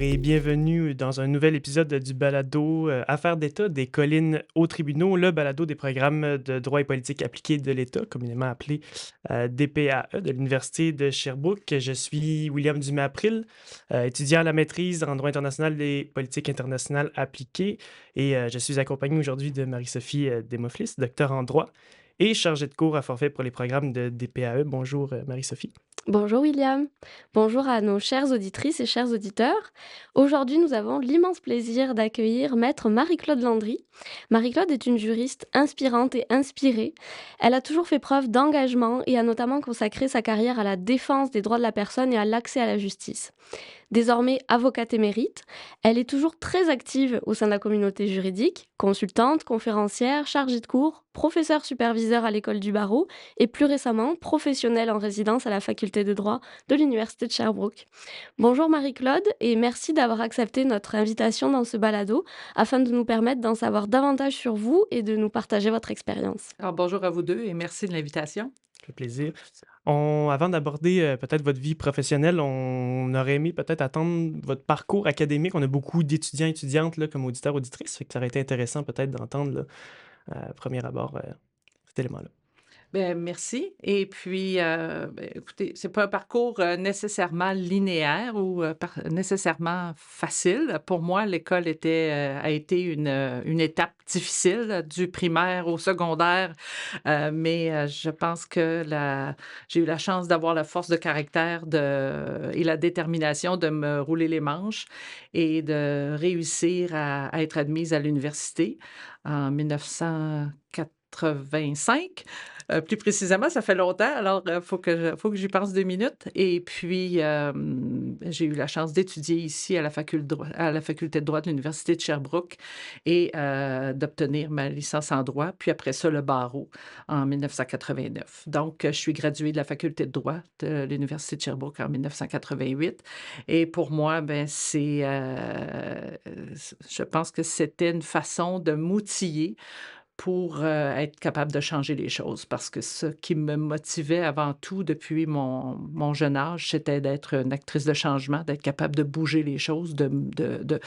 et bienvenue dans un nouvel épisode du balado Affaires d'État des collines aux tribunaux, le balado des programmes de droit et politique appliqués de l'État, communément appelé DPAE, de l'Université de Sherbrooke. Je suis William Dumais-April, étudiant à la maîtrise en droit international et politique internationale appliquée, et je suis accompagné aujourd'hui de Marie-Sophie Desmophlis, docteur en droit et chargée de cours à forfait pour les programmes de DPAE. Bonjour Marie-Sophie. Bonjour William, bonjour à nos chères auditrices et chers auditeurs. Aujourd'hui, nous avons l'immense plaisir d'accueillir Maître Marie-Claude Landry. Marie-Claude est une juriste inspirante et inspirée. Elle a toujours fait preuve d'engagement et a notamment consacré sa carrière à la défense des droits de la personne et à l'accès à la justice. Désormais avocate émérite, elle est toujours très active au sein de la communauté juridique, consultante, conférencière, chargée de cours, professeure superviseur à l'école du barreau et plus récemment professionnelle en résidence à la faculté de droit de l'Université de Sherbrooke. Bonjour Marie-Claude et merci d'avoir accepté notre invitation dans ce balado afin de nous permettre d'en savoir davantage sur vous et de nous partager votre expérience. Alors, bonjour à vous deux et merci de l'invitation. Ça fait plaisir. Avant d'aborder peut-être votre vie professionnelle, on aurait aimé peut-être attendre votre parcours académique. On a beaucoup d'étudiants et étudiantes là, comme auditeurs, auditrices, fait que ça aurait été intéressant peut-être d'entendre là, à premier abord cet élément-là. Ben merci. Et puis, écoutez, c'est pas un parcours nécessairement linéaire ou nécessairement facile. Pour moi, l'école a été une étape difficile du primaire au secondaire, mais je pense que j'ai eu la chance d'avoir la force de caractère et la détermination de me rouler les manches et de réussir à être admise à l'université en 1985. Plus précisément, ça fait longtemps, alors faut que j'y pense 2 minutes et puis, j'ai eu la chance d'étudier ici à la faculté de droit de l'Université de Sherbrooke et d'obtenir ma licence en droit, puis après ça, le barreau en 1989. Donc, je suis graduée de la faculté de droit de l'Université de Sherbrooke en 1988 et pour moi, ben, je pense que c'était une façon de m'outiller pour, être capable de changer les choses parce que ce qui me motivait avant tout depuis mon jeune âge, c'était d'être une actrice de changement, d'être capable de bouger les choses, de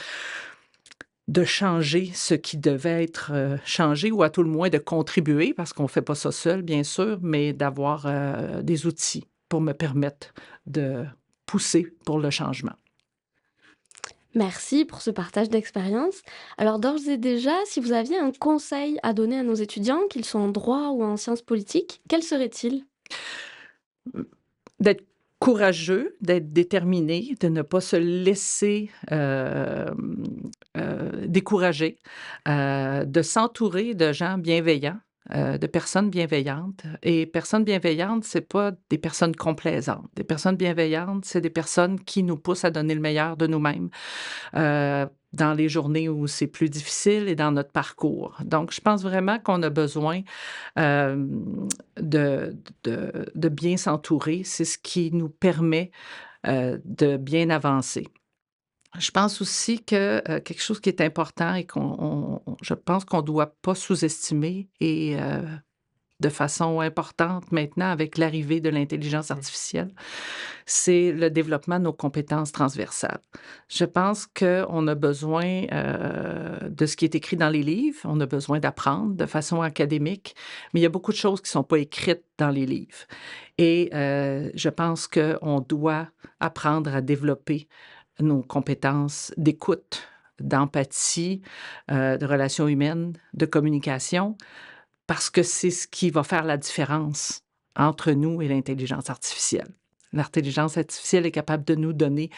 changer ce qui devait être, changé ou à tout le moins de contribuer parce qu'on ne fait pas ça seul bien sûr, mais d'avoir, des outils pour me permettre de pousser pour le changement. Merci pour ce partage d'expérience. Alors d'ores et déjà, si vous aviez un conseil à donner à nos étudiants, qu'ils soient en droit ou en sciences politiques, quel serait-il? D'être courageux, d'être déterminé, de ne pas se laisser, décourager, de s'entourer de gens bienveillants, de personnes bienveillantes et personnes bienveillantes, c'est pas des personnes complaisantes. Des personnes bienveillantes, c'est des personnes qui nous poussent à donner le meilleur de nous-mêmes, dans les journées où c'est plus difficile et dans notre parcours. Donc je pense vraiment qu'on a besoin, de de bien s'entourer. C'est ce qui nous permet, de bien avancer. Je pense aussi que, quelque chose qui est important et je pense qu'on ne doit pas sous-estimer et de façon importante maintenant avec l'arrivée de l'intelligence Mmh. artificielle, c'est le développement de nos compétences transversales. Je pense qu'on a besoin, de ce qui est écrit dans les livres, on a besoin d'apprendre de façon académique, mais il y a beaucoup de choses qui ne sont pas écrites dans les livres et je pense qu'on doit apprendre à développer nos compétences d'écoute, d'empathie, de relations humaines, de communication, parce que c'est ce qui va faire la différence entre nous et l'intelligence artificielle. L'intelligence artificielle est capable de nous donner,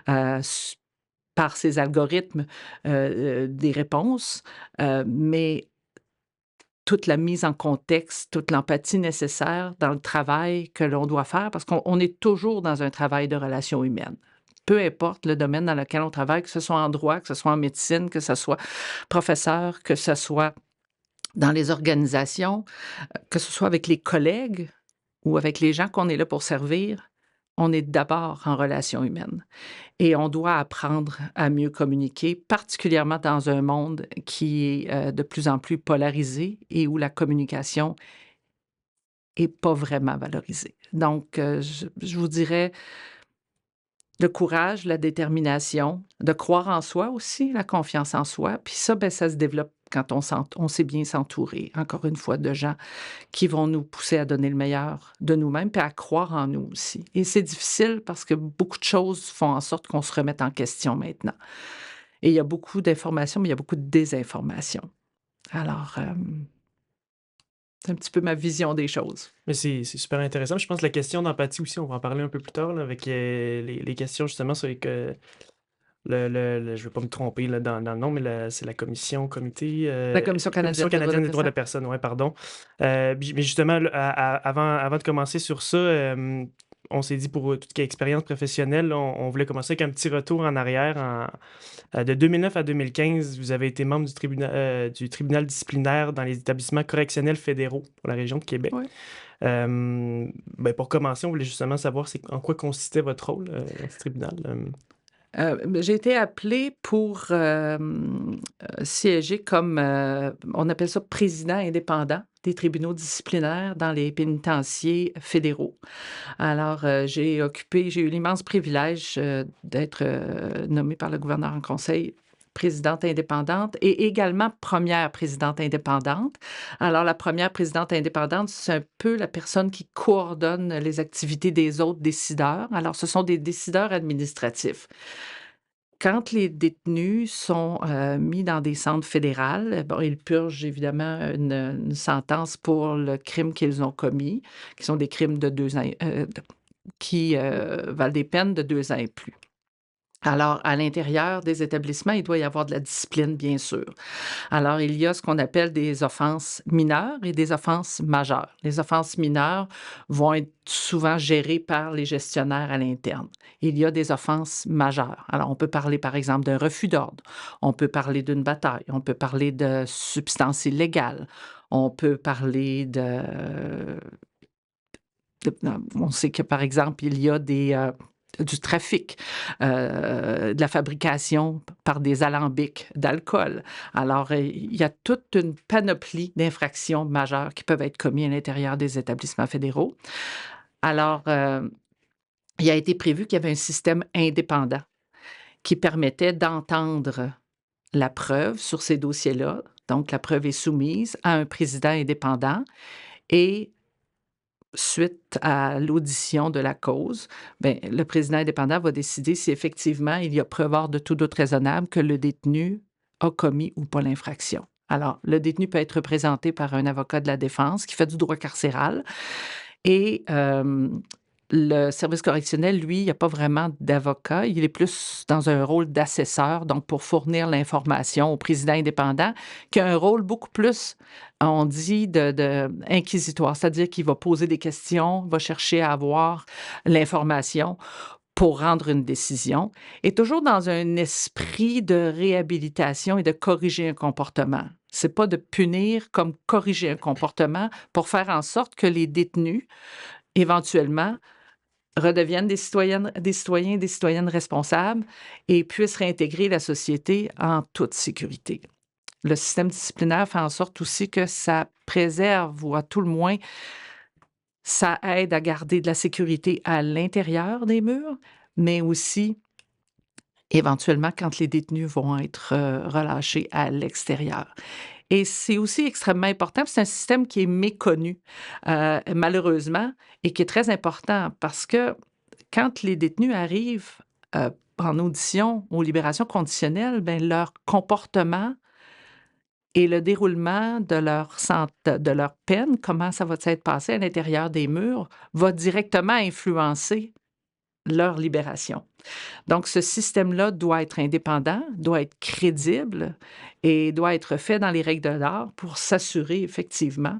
s par ses algorithmes, des réponses, mais toute la mise en contexte, toute l'empathie nécessaire dans le travail que l'on doit faire, parce qu'on est toujours dans un travail de relations humaines. Peu importe le domaine dans lequel on travaille, que ce soit en droit, que ce soit en médecine, que ce soit professeur, que ce soit dans les organisations, que ce soit avec les collègues ou avec les gens qu'on est là pour servir, on est d'abord en relation humaine et on doit apprendre à mieux communiquer, particulièrement dans un monde qui est, de plus en plus polarisé et où la communication est pas vraiment valorisée. Donc, je vous dirais le courage, la détermination, de croire en soi aussi, la confiance en soi. Puis ça, ben, ça se développe quand on sait bien s'entourer, encore une fois, de gens qui vont nous pousser à donner le meilleur de nous-mêmes, puis à croire en nous aussi. Et c'est difficile parce que beaucoup de choses font en sorte qu'on se remette en question maintenant. Et il y a beaucoup d'informations, mais il y a beaucoup de désinformation. Alors, c'est un petit peu ma vision des choses. Mais c'est super intéressant. Je pense que la question d'empathie aussi, on va en parler un peu plus tard, là, avec les questions justement sur je ne vais pas me tromper là, dans le nom, mais c'est la comité, La Commission Commission canadienne des droits de canadienne la des droits de la personne. personne, ouais, pardon. Mais justement, là, avant de commencer sur ça, on s'est dit pour toute expérience professionnelle, on voulait commencer avec un petit retour en arrière. De 2009 à 2015, vous avez été membre du tribunal disciplinaire dans les établissements correctionnels fédéraux pour la région de Québec. Oui. Ben, pour commencer, on voulait justement savoir en quoi consistait votre rôle dans ce tribunal. J'ai été appelée pour siéger comme, on appelle ça président indépendant des tribunaux disciplinaires dans les pénitenciers fédéraux. Alors, j'ai eu l'immense privilège d'être nommée par le gouverneur en conseil présidente indépendante et également première présidente indépendante. Alors, la première présidente indépendante, c'est un peu la personne qui coordonne les activités des autres décideurs. Alors, ce sont des décideurs administratifs. Quand les détenus sont mis dans des centres fédérales, bon, ils purgent évidemment une sentence pour le crime qu'ils ont commis, qui sont des crimes de 2 ans, qui valent des peines de 2 ans et plus. Alors, à l'intérieur des établissements, il doit y avoir de la discipline, bien sûr. Alors, il y a ce qu'on appelle des offenses mineures et des offenses majeures. Les offenses mineures vont être souvent gérées par les gestionnaires à l'interne. Il y a des offenses majeures. Alors, on peut parler, par exemple, d'un refus d'ordre. On peut parler d'une bataille. On peut parler de substances illégales. On peut parler on sait que, par exemple, il y a du trafic, de la fabrication par des alambics d'alcool. Alors, il y a toute une panoplie d'infractions majeures qui peuvent être commises à l'intérieur des établissements fédéraux. Alors, il a été prévu qu'il y avait un système indépendant qui permettait d'entendre la preuve sur ces dossiers-là. Donc, la preuve est soumise à un président indépendant et suite à l'audition de la cause, bien, le président indépendant va décider si effectivement il y a preuve de tout doute raisonnable que le détenu a commis ou pas l'infraction. Alors, le détenu peut être représenté par un avocat de la défense qui fait du droit carcéral et le service correctionnel, lui, il n'y a pas vraiment d'avocat. Il est plus dans un rôle d'assesseur, donc pour fournir l'information au président indépendant, qui a un rôle beaucoup plus, on dit, inquisitoire, c'est-à-dire qu'il va poser des questions, va chercher à avoir l'information pour rendre une décision, et toujours dans un esprit de réhabilitation et de corriger un comportement. C'est pas de punir comme corriger un comportement pour faire en sorte que les détenus, éventuellement, redeviennent des citoyens et des citoyennes responsables et puissent réintégrer la société en toute sécurité. Le système disciplinaire fait en sorte aussi que ça préserve, ou à tout le moins, ça aide à garder de la sécurité à l'intérieur des murs, mais aussi, éventuellement, quand les détenus vont être relâchés à l'extérieur. Et c'est aussi extrêmement important, c'est un système qui est méconnu, malheureusement, et qui est très important parce que quand les détenus arrivent en audition aux libérations conditionnelles, bien, leur comportement et le déroulement de leur peine, comment ça va être passé à l'intérieur des murs, va directement influencer leur libération. Donc, ce système-là doit être indépendant, doit être crédible et doit être fait dans les règles de l'art pour s'assurer effectivement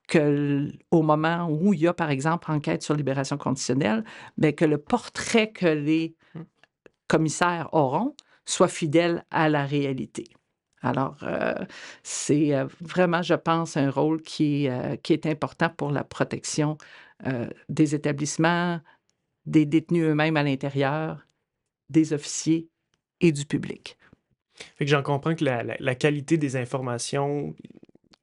qu'au moment où il y a, par exemple, enquête sur libération conditionnelle, bien, que le portrait que les commissaires auront soit fidèle à la réalité. Alors, c'est vraiment, je pense, un rôle qui est important pour la protection des établissements, des détenus eux-mêmes à l'intérieur, des officiers et du public. Fait que j'en comprends que la qualité des informations,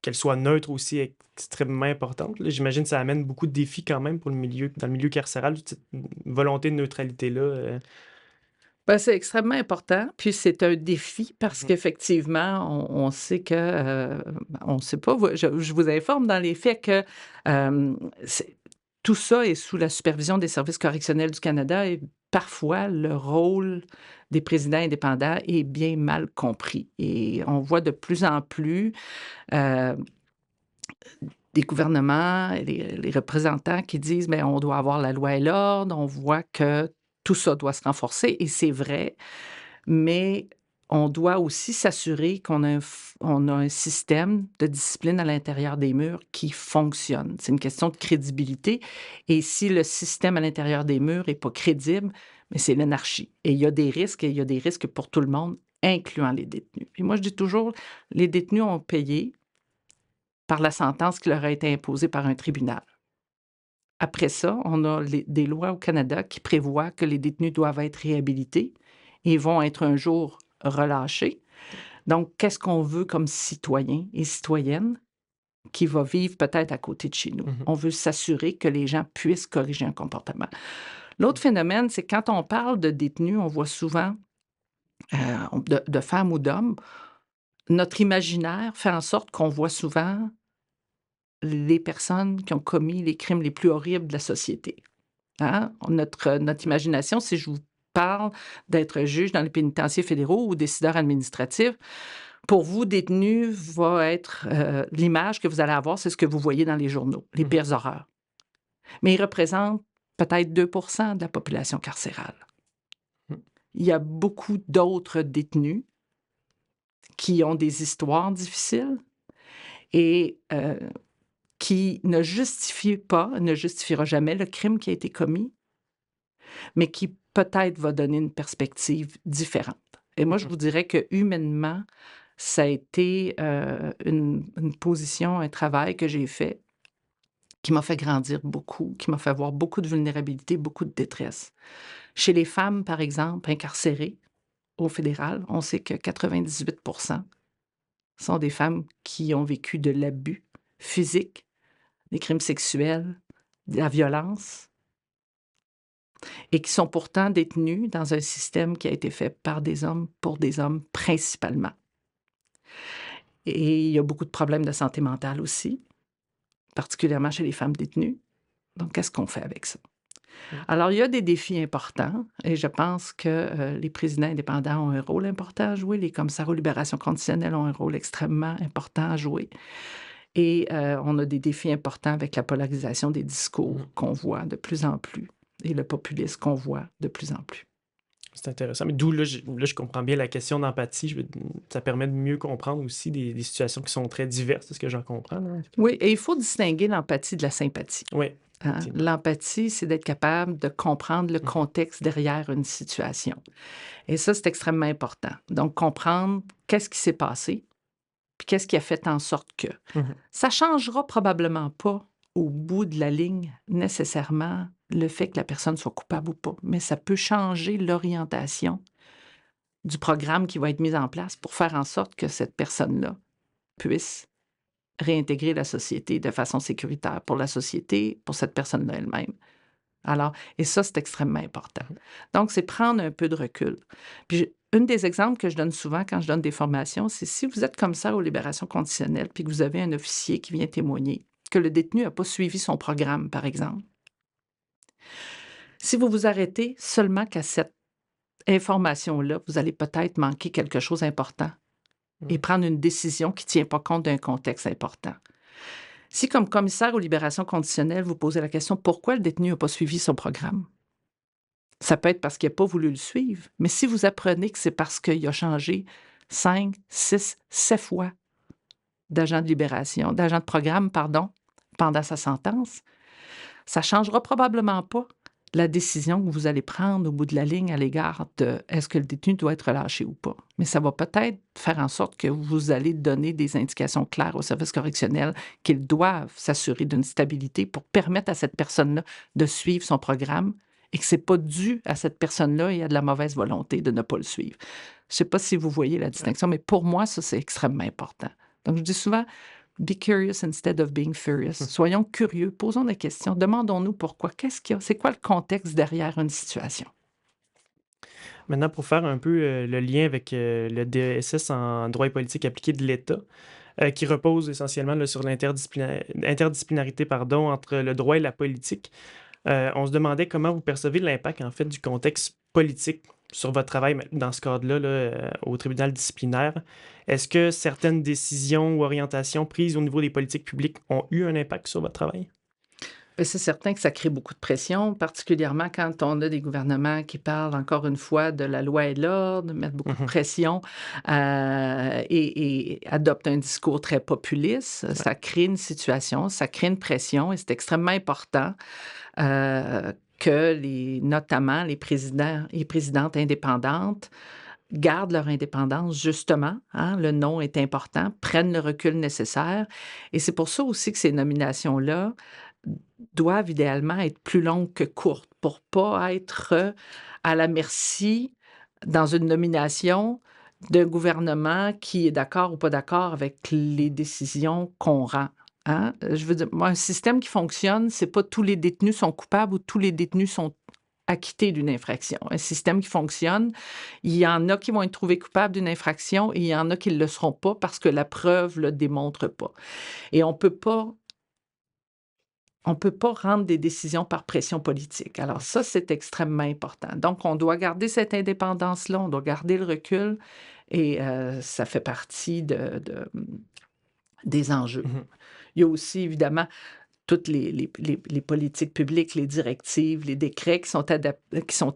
qu'elle soit neutre aussi, est extrêmement importante. Là, j'imagine que ça amène beaucoup de défis quand même pour dans le milieu carcéral, cette volonté de neutralité-là. Ben, c'est extrêmement important, puis c'est un défi parce Mhm. qu'effectivement, on sait que, on sait pas, je vous informe dans les faits que c'est- tout ça est sous la supervision des services correctionnels du Canada et parfois le rôle des présidents indépendants est bien mal compris. Et on voit de plus en plus euh, des gouvernements, les représentants qui disent, mais on doit avoir la loi et l'ordre, on voit que tout ça doit se renforcer, et c'est vrai, mais on doit aussi s'assurer on a un système de discipline à l'intérieur des murs qui fonctionne. C'est une question de crédibilité, et si le système à l'intérieur des murs n'est pas crédible, mais c'est l'anarchie. Et il y a des risques, et il y a des risques pour tout le monde, incluant les détenus. Puis moi, je dis toujours, les détenus ont payé par la sentence qui leur a été imposée par un tribunal. Après ça, on a des lois au Canada qui prévoient que les détenus doivent être réhabilités et vont être un jour relâchés. Donc, qu'est-ce qu'on veut comme citoyen et citoyenne qui va vivre peut-être à côté de chez nous? Mhm. On veut s'assurer que les gens puissent corriger un comportement. L'autre phénomène, c'est quand on parle de détenus, on voit souvent de femmes ou d'hommes, notre imaginaire fait en sorte qu'on voit souvent les personnes qui ont commis les crimes les plus horribles de la société. Hein? Notre imagination, si je vous parle d'être juge dans les pénitenciers fédéraux ou décideur administratif, pour vous, détenu va être l'image que vous allez avoir, c'est ce que vous voyez dans les journaux, les Mhm. pires horreurs. Mais ils représentent peut-être 2% de la population carcérale. Mhm. Il y a beaucoup d'autres détenus qui ont des histoires difficiles et qui ne justifient pas, ne justifiera jamais le crime qui a été commis, mais qui peut-être va donner une perspective différente. Et moi, je Mhm. vous dirais que humainement, ça a été une position, un travail que j'ai fait qui m'a fait grandir beaucoup, qui m'a fait voir beaucoup de vulnérabilité, beaucoup de détresse. Chez les femmes, par exemple, incarcérées au fédéral, on sait que 98% sont des femmes qui ont vécu de l'abus physique, des crimes sexuels, de la violence, et qui sont pourtant détenus dans un système qui a été fait par des hommes, pour des hommes principalement. Et il y a beaucoup de problèmes de santé mentale aussi, particulièrement chez les femmes détenues. Donc, qu'est-ce qu'on fait avec ça? Mhm. Alors, il y a des défis importants et je pense que les présidents indépendants ont un rôle important à jouer. Les commissaires aux libérations conditionnelles ont un rôle extrêmement important à jouer. Et on a des défis importants avec la polarisation des discours Mhm. qu'on voit de plus en plus et le populisme qu'on voit de plus en plus. C'est intéressant. Mais d'où, là, je comprends bien la question d'empathie. Ça permet de mieux comprendre aussi des situations qui sont très diverses, c'est ce que j'en comprends, là, en tout cas. Oui, et il faut distinguer l'empathie de la sympathie. Oui, Hein? effectivement. L'empathie, c'est d'être capable de comprendre le Mhm. contexte derrière une situation. Et ça, c'est extrêmement important. Donc, comprendre qu'est-ce qui s'est passé, puis qu'est-ce qui a fait en sorte que. Mhm. Ça changera probablement pas au bout de la ligne nécessairement le fait que la personne soit coupable ou pas, mais ça peut changer l'orientation du programme qui va être mis en place pour faire en sorte que cette personne-là puisse réintégrer la société de façon sécuritaire pour la société, pour cette personne-là elle-même. Alors, et ça, c'est extrêmement important. Mhm. Donc, c'est prendre un peu de recul. Puis, un des exemples que je donne souvent quand je donne des formations, c'est si vous êtes commissaire aux libérations conditionnelles puis que vous avez un officier qui vient témoigner que le détenu n'a pas suivi son programme, par exemple. Si vous vous arrêtez seulement qu'à cette information-là, vous allez peut-être manquer quelque chose d'important et Mhm. prendre une décision qui ne tient pas compte d'un contexte important. Si, comme commissaire aux libérations conditionnelles, vous posez la question pourquoi le détenu n'a pas suivi son programme, ça peut être parce qu'il n'a pas voulu le suivre, mais si vous apprenez que c'est parce qu'il a changé 5, 6, 7 fois d'agent de programme, pardon, pendant sa sentence, ça ne changera probablement pas la décision que vous allez prendre au bout de la ligne à l'égard de est-ce que le détenu doit être relâché ou pas. Mais ça va peut-être faire en sorte que vous allez donner des indications claires aux services correctionnels qu'ils doivent s'assurer d'une stabilité pour permettre à cette personne-là de suivre son programme et que ce n'est pas dû à cette personne-là et à de la mauvaise volonté de ne pas le suivre. Je ne sais pas si vous voyez la distinction, mais pour moi, ça, c'est extrêmement important. Donc, je dis souvent, be curious instead of being furious. Soyons curieux, posons des questions, demandons-nous pourquoi, qu'est-ce qu'il y a, c'est quoi le contexte derrière une situation. Maintenant, pour faire un peu le lien avec le DESS en droit et politique appliqué de l'État, qui repose essentiellement là, sur l'interdisciplinarité entre le droit et la politique. On se demandait comment vous percevez l'impact en fait du contexte politique sur votre travail dans ce cadre-là là, au tribunal disciplinaire. Est-ce que certaines décisions ou orientations prises au niveau des politiques publiques ont eu un impact sur votre travail? Ben, c'est certain que ça crée beaucoup de pression, particulièrement quand on a des gouvernements qui parlent encore une fois de la loi et de l'ordre, mettent beaucoup de Mhm. pression et adoptent un discours très populiste. Ouais. Ça crée une situation, ça crée une pression et c'est extrêmement important que notamment les présidents et présidentes indépendantes gardent leur indépendance, justement, hein, le non est important, prennent le recul nécessaire. Et c'est pour ça aussi que ces nominations-là doivent idéalement être plus longues que courtes pour pas être à la merci, dans une nomination, d'un gouvernement qui est d'accord ou pas d'accord avec les décisions qu'on rend. Hein? Je veux dire, moi, un système qui fonctionne, c'est pas tous les détenus sont coupables ou tous les détenus sont acquittés d'une infraction. Un système qui fonctionne, il y en a qui vont être trouvés coupables d'une infraction et il y en a qui ne le seront pas parce que la preuve le démontre pas. Et on peut pas rendre des décisions par pression politique. Alors ça, c'est extrêmement important. Donc, on doit garder cette indépendance-là, on doit garder le recul et ça fait partie des enjeux. Mhm. Il y a aussi, évidemment, toutes les politiques publiques, les directives, les décrets qui sont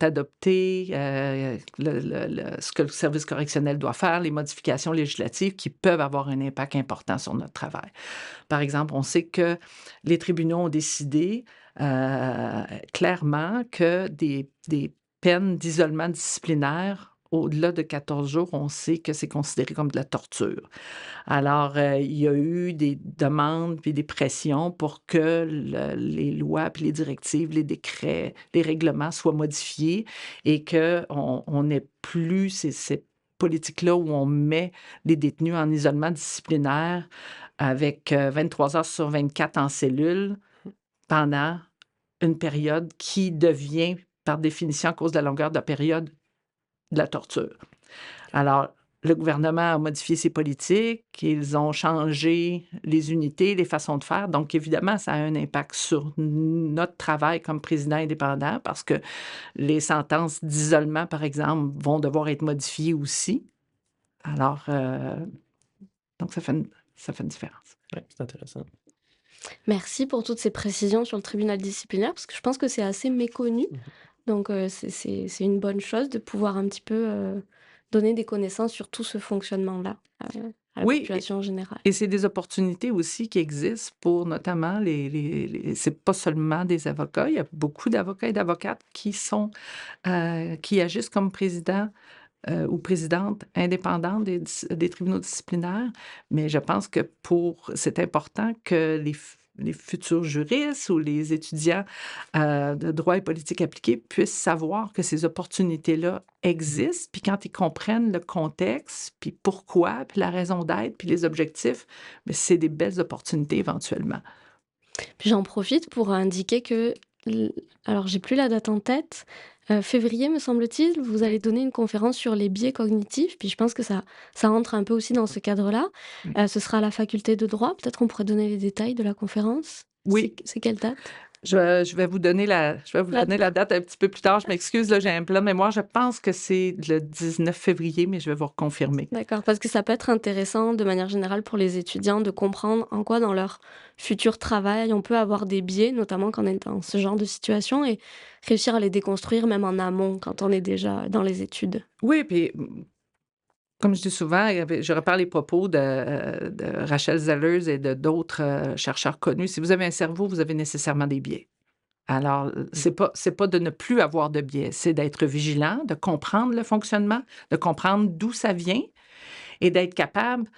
adoptés, ce que le service correctionnel doit faire, les modifications législatives qui peuvent avoir un impact important sur notre travail. Par exemple, on sait que les tribunaux ont décidé clairement que des peines d'isolement disciplinaire au-delà de 14 jours, on sait que c'est considéré comme de la torture. Alors, il y a eu des demandes puis des pressions pour que les lois puis les directives, les décrets, les règlements soient modifiés et qu'on n'ait plus ces politiques-là où on met les détenus en isolement disciplinaire avec 23 heures sur 24 en cellule pendant une période qui devient, par définition, à cause de la longueur de la période, de la torture. Alors, le gouvernement a modifié ses politiques, ils ont changé les unités, les façons de faire. Donc, évidemment, ça a un impact sur notre travail comme président indépendant parce que les sentences d'isolement, par exemple, vont devoir être modifiées aussi. Alors, donc, ça fait une différence. Ouais, c'est intéressant. Merci pour toutes ces précisions sur le tribunal disciplinaire, parce que je pense que c'est assez méconnu. Mhm. Donc, c'est une bonne chose de pouvoir un petit peu donner des connaissances sur tout ce fonctionnement-là à la Oui, population en général. et c'est des opportunités aussi qui existent pour notamment c'est pas seulement des avocats, il y a beaucoup d'avocats et d'avocates qui agissent comme présidents ou présidentes indépendantes des tribunaux disciplinaires, mais je pense que c'est important que les futurs juristes ou les étudiants de droit et politique appliquée puissent savoir que ces opportunités-là existent, puis quand ils comprennent le contexte, puis pourquoi, puis la raison d'être, puis les objectifs, mais c'est des belles opportunités éventuellement. Puis j'en profite pour indiquer que, alors j'ai plus la date en tête, février me semble-t-il, vous allez donner une conférence sur les biais cognitifs, puis je pense que ça rentre un peu aussi dans ce cadre-là. Oui. Ce sera à la faculté de droit, peut-être qu'on pourrait donner les détails de la conférence? Oui. C'est quelle date? Je vais vous donner la date un petit peu plus tard. Je m'excuse, là, j'ai un plan de mémoire. Je pense que c'est le 19 février, mais je vais vous reconfirmer. D'accord, parce que ça peut être intéressant de manière générale pour les étudiants de comprendre en quoi dans leur futur travail on peut avoir des biais, notamment quand on est dans ce genre de situation, et réussir à les déconstruire même en amont quand on est déjà dans les études. Oui, puis comme je dis souvent, je reprends les propos de Rachel Zellers et de d'autres chercheurs connus. Si vous avez un cerveau, vous avez nécessairement des biais. Alors, c'est pas de ne plus avoir de biais, c'est d'être vigilant, de comprendre le fonctionnement, de comprendre d'où ça vient et d'être capable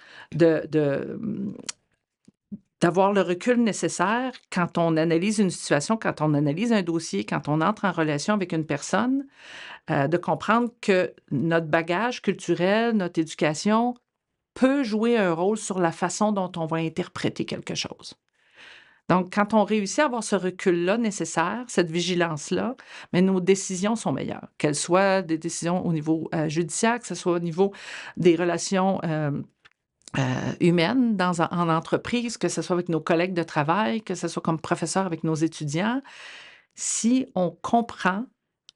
d'avoir le recul nécessaire quand on analyse une situation, quand on analyse un dossier, quand on entre en relation avec une personne, de comprendre que notre bagage culturel, notre éducation peut jouer un rôle sur la façon dont on va interpréter quelque chose. Donc, quand on réussit à avoir ce recul-là nécessaire, cette vigilance-là, mais nos décisions sont meilleures, qu'elles soient des décisions au niveau judiciaire, que ce soit au niveau des relations humaines en entreprise, que ce soit avec nos collègues de travail, que ce soit comme professeur avec nos étudiants. Si on comprend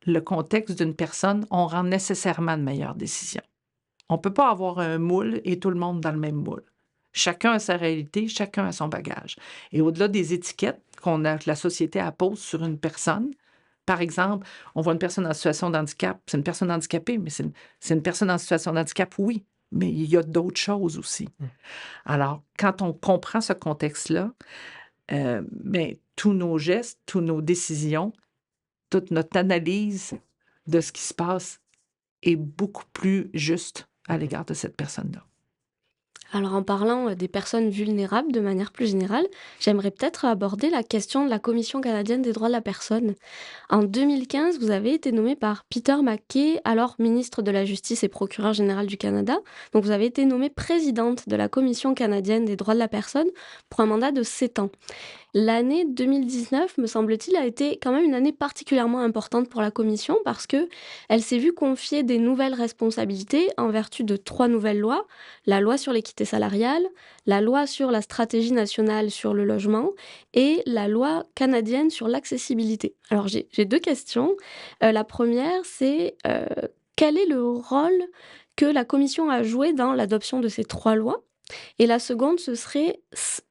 le contexte d'une personne, on rend nécessairement de meilleures décisions. On ne peut pas avoir un moule et tout le monde dans le même moule. Chacun a sa réalité, chacun a son bagage. Et au-delà des étiquettes que la société appose sur une personne, par exemple, on voit une personne en situation de handicap, c'est une personne handicapée, mais c'est une personne en situation de handicap, oui, mais il y a d'autres choses aussi. Alors, quand on comprend ce contexte-là, mais tous nos gestes, toutes nos décisions, toute notre analyse de ce qui se passe est beaucoup plus juste à l'égard de cette personne-là. Alors en parlant des personnes vulnérables de manière plus générale, j'aimerais peut-être aborder la question de la Commission canadienne des droits de la personne. En 2015, vous avez été nommé par Peter MacKay, alors ministre de la Justice et procureur général du Canada. Donc vous avez été nommée présidente de la Commission canadienne des droits de la personne pour un mandat de 7 ans. L'année 2019, me semble-t-il, a été quand même une année particulièrement importante pour la commission parce que elle s'est vue confier des nouvelles responsabilités en vertu de 3 nouvelles lois: la loi sur l'équité salariale, la loi sur la stratégie nationale sur le logement et la loi canadienne sur l'accessibilité. Alors j'ai 2 questions. La première, c'est, quel est le rôle que la commission a joué dans l'adoption de ces 3 lois? Et la seconde, ce serait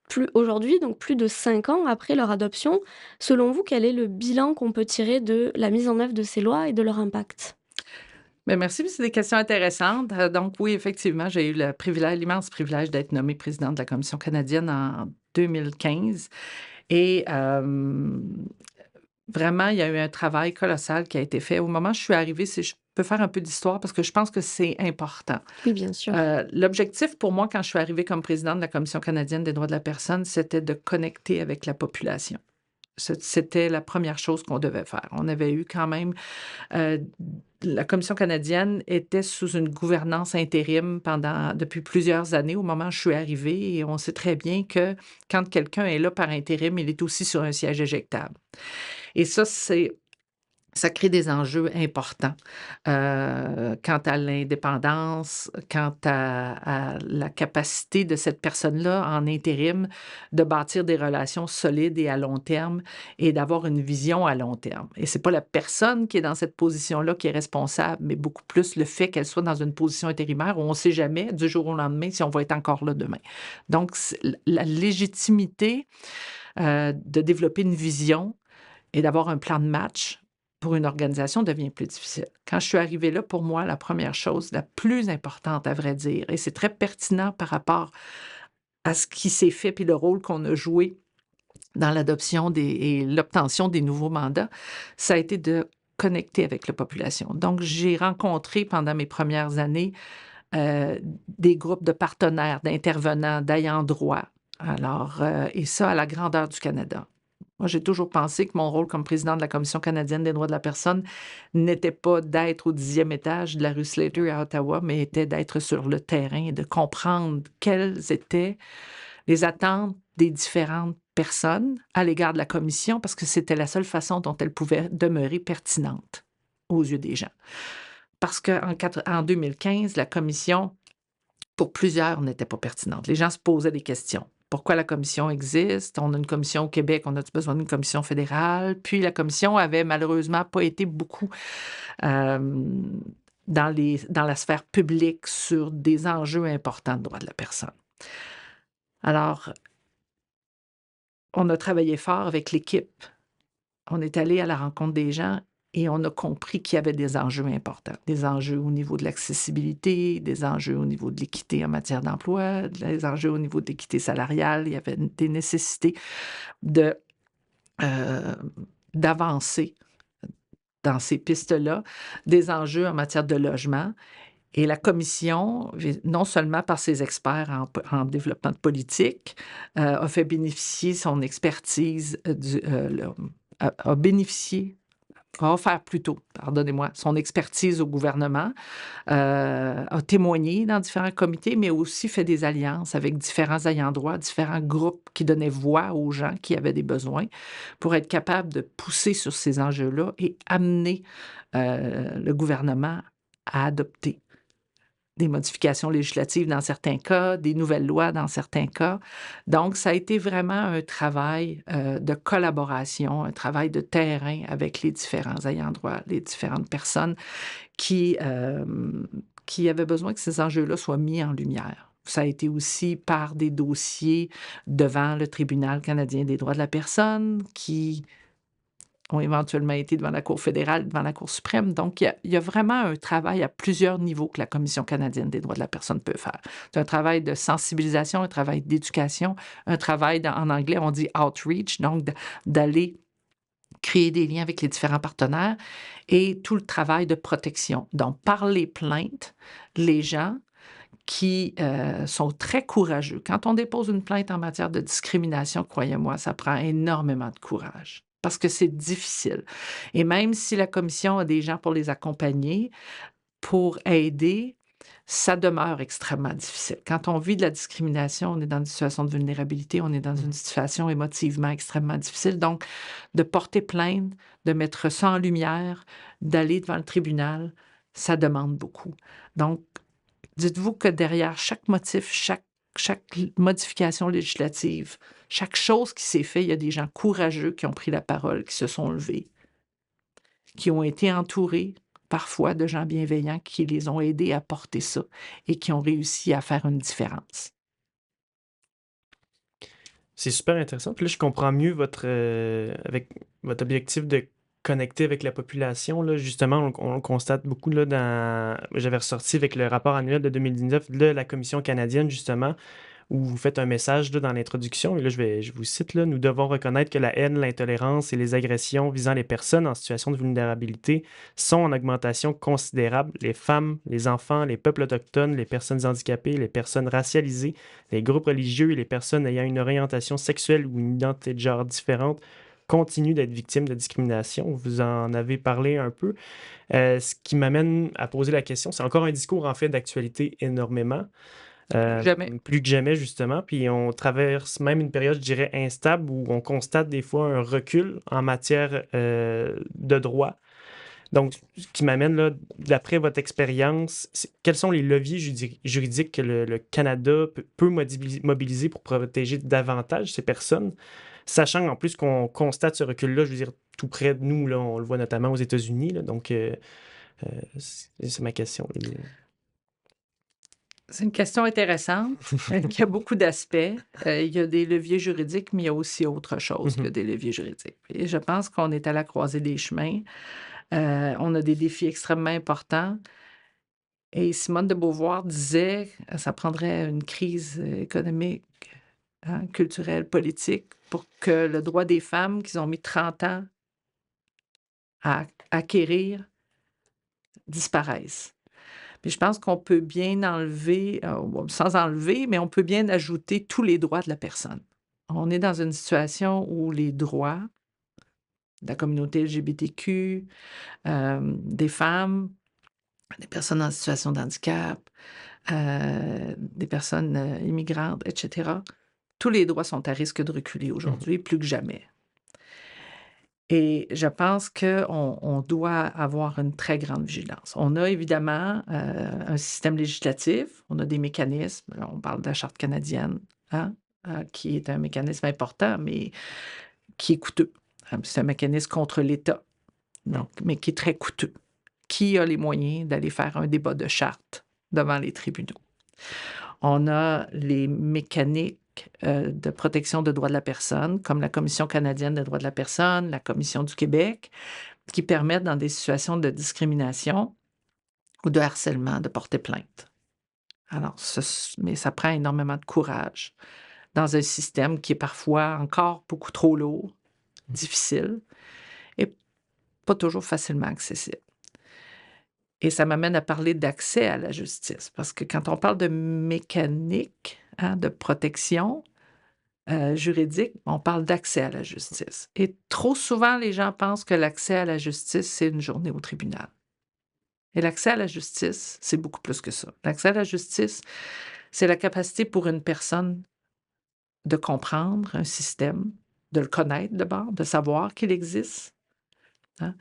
plus aujourd'hui, donc plus de 5 ans après leur adoption, selon vous, quel est le bilan qu'on peut tirer de la mise en œuvre de ces lois et de leur impact? Bien, merci, c'est des questions intéressantes. Donc oui, effectivement, j'ai eu l'immense privilège d'être nommée présidente de la Commission canadienne en 2015 et vraiment, il y a eu un travail colossal qui a été fait. Au moment où je suis arrivée, si je peux faire un peu d'histoire parce que je pense que c'est important. Oui, bien sûr. L'objectif pour moi, quand je suis arrivée comme présidente de la Commission canadienne des droits de la personne, c'était de connecter avec la population. C'était la première chose qu'on devait faire. On avait eu quand même la Commission canadienne était sous une gouvernance intérim depuis plusieurs années au moment où je suis arrivée et on sait très bien que quand quelqu'un est là par intérim, il est aussi sur un siège éjectable. Et ça crée des enjeux importants quant à l'indépendance, quant à la capacité de cette personne-là en intérim de bâtir des relations solides et à long terme et d'avoir une vision à long terme. Et c'est pas la personne qui est dans cette position-là qui est responsable, mais beaucoup plus le fait qu'elle soit dans une position intérimaire où on ne sait jamais du jour au lendemain si on va être encore là demain. Donc, la légitimité de développer une vision et d'avoir un plan de match pour une organisation devient plus difficile. Quand je suis arrivée là, pour moi, la première chose, la plus importante, à vrai dire, et c'est très pertinent par rapport à ce qui s'est fait puis le rôle qu'on a joué dans l'adoption et l'obtention des nouveaux mandats, ça a été de connecter avec la population. Donc, j'ai rencontré pendant mes premières années des groupes de partenaires, d'intervenants, d'ayants droit. Alors, et ça à la grandeur du Canada. Moi, j'ai toujours pensé que mon rôle comme président de la Commission canadienne des droits de la personne n'était pas d'être au 10e étage de la rue Slater à Ottawa, mais était d'être sur le terrain et de comprendre quelles étaient les attentes des différentes personnes à l'égard de la Commission, parce que c'était la seule façon dont elle pouvait demeurer pertinente aux yeux des gens. Parce qu'en 2015, la Commission, pour plusieurs, n'était pas pertinente. Les gens se posaient des questions. Pourquoi la commission existe? On a une commission au Québec, on a-tu besoin d'une commission fédérale? Puis la commission avait malheureusement pas été beaucoup dans la sphère publique sur des enjeux importants de droits de la personne. Alors, on a travaillé fort avec l'équipe. On est allé à la rencontre des gens et on a compris qu'il y avait des enjeux importants. Des enjeux au niveau de l'accessibilité, des enjeux au niveau de l'équité en matière d'emploi, des enjeux au niveau de l'équité salariale. Il y avait des nécessités d'avancer dans ces pistes-là, des enjeux en matière de logement. Et la commission, non seulement par ses experts en développement de politique, a fait bénéficier son expertise, a bénéficié a offert plutôt, pardonnez-moi, son expertise au gouvernement, a témoigné dans différents comités, mais aussi fait des alliances avec différents ayants droit, différents groupes qui donnaient voix aux gens qui avaient des besoins pour être capable de pousser sur ces enjeux-là et amener le gouvernement à adopter des modifications législatives dans certains cas, des nouvelles lois dans certains cas. Donc, ça a été vraiment un travail de collaboration, un travail de terrain avec les différents ayants droit, les différentes personnes qui avaient besoin que ces enjeux-là soient mis en lumière. Ça a été aussi par des dossiers devant le Tribunal canadien des droits de la personne qui ont éventuellement été devant la Cour fédérale, devant la Cour suprême. Donc, il y a vraiment un travail à plusieurs niveaux que la Commission canadienne des droits de la personne peut faire. C'est un travail de sensibilisation, un travail d'éducation, un travail, en anglais, on dit outreach, donc d'aller créer des liens avec les différents partenaires et tout le travail de protection. Donc, par les plaintes, les gens qui sont très courageux. Quand on dépose une plainte en matière de discrimination, croyez-moi, ça prend énormément de courage parce que c'est difficile. Et même si la commission a des gens pour les accompagner, pour aider, ça demeure extrêmement difficile. Quand on vit de la discrimination, on est dans une situation de vulnérabilité, on est dans une situation émotivement extrêmement difficile. Donc, de porter plainte, de mettre ça en lumière, d'aller devant le tribunal, ça demande beaucoup. Donc, dites-vous que derrière chaque motif, chaque modification législative, chaque chose qui s'est faite, il y a des gens courageux qui ont pris la parole, qui se sont levés, qui ont été entourés parfois de gens bienveillants qui les ont aidés à porter ça et qui ont réussi à faire une différence. C'est super intéressant. Puis là, je comprends mieux avec votre objectif de connecter avec la population. Là. Justement, on le constate beaucoup là, j'avais ressorti avec le rapport annuel de 2019 de la Commission canadienne, justement, où vous faites un message là, dans l'introduction, et là je vous cite, là, nous devons reconnaître que la haine, l'intolérance et les agressions visant les personnes en situation de vulnérabilité sont en augmentation considérable. Les femmes, les enfants, les peuples autochtones, les personnes handicapées, les personnes racialisées, les groupes religieux et les personnes ayant une orientation sexuelle ou une identité de genre différente continuent d'être victimes de discrimination. Vous en avez parlé un peu. Ce qui m'amène à poser la question, c'est encore un discours en fait d'actualité énormément. Jamais. Plus que jamais, justement. Puis on traverse même une période, je dirais, instable où on constate des fois un recul en matière de droit. Donc, ce qui m'amène là, d'après votre expérience, quels sont les leviers juridiques que le Canada peut mobiliser pour protéger davantage ces personnes, sachant en plus qu'on constate ce recul-là, je veux dire, tout près de nous, là, on le voit notamment aux États-Unis. Là, donc, c'est ma question. C'est une question intéressante qui a beaucoup d'aspects. Il y a des leviers juridiques, mais il y a aussi autre chose que des leviers juridiques. Et je pense qu'on est à la croisée des chemins. On a des défis extrêmement importants. Et Simone de Beauvoir disait que ça prendrait une crise économique, hein, culturelle, politique, pour que le droit des femmes, qu'ils ont mis 30 ans à acquérir, disparaisse. Puis je pense qu'on peut bien enlever, sans enlever, mais on peut bien ajouter tous les droits de la personne. On est dans une situation où les droits de la communauté LGBTQ, des femmes, des personnes en situation de handicap, des personnes immigrantes, etc., tous les droits sont à risque de reculer aujourd'hui, plus que jamais. Et je pense qu'on doit avoir une très grande vigilance. On a évidemment un système législatif, on a des mécanismes, là, on parle de la Charte canadienne, hein, qui est un mécanisme important, mais qui est coûteux. C'est un mécanisme contre l'État, donc, mais qui est très coûteux. Qui a les moyens d'aller faire un débat de charte devant les tribunaux? On a les mécaniques de protection des droits de la personne, comme la Commission canadienne des droits de la personne, la Commission du Québec, qui permettent, dans des situations de discrimination ou de harcèlement, de porter plainte. Alors, mais ça prend énormément de courage dans un système qui est parfois encore beaucoup trop lourd, difficile et pas toujours facilement accessible. Et ça m'amène à parler d'accès à la justice, parce que quand on parle de mécanique, hein, de protection, juridique, on parle d'accès à la justice. Et trop souvent, les gens pensent que l'accès à la justice, c'est une journée au tribunal. Et l'accès à la justice, c'est beaucoup plus que ça. L'accès à la justice, c'est la capacité pour une personne de comprendre un système, de le connaître d'abord, de savoir qu'il existe, hein,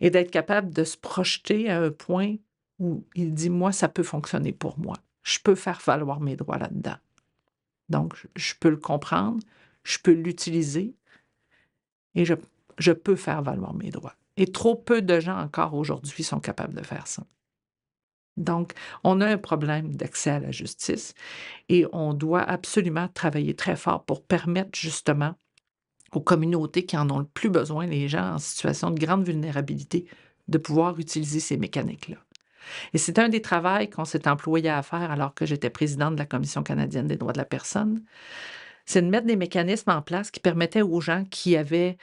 et d'être capable de se projeter à un point où il dit: «Moi, ça peut fonctionner pour moi. Je peux faire valoir mes droits là-dedans. Donc je peux le comprendre, je peux l'utiliser et je peux faire valoir mes droits». Et trop peu de gens encore aujourd'hui sont capables de faire ça. Donc, on a un problème d'accès à la justice et on doit absolument travailler très fort pour permettre justement aux communautés qui en ont le plus besoin, les gens en situation de grande vulnérabilité, de pouvoir utiliser ces mécaniques-là. Et c'est un des travaux qu'on s'est employé à faire alors que j'étais présidente de la Commission canadienne des droits de la personne, c'est de mettre des mécanismes en place qui permettaient aux gens qui avaient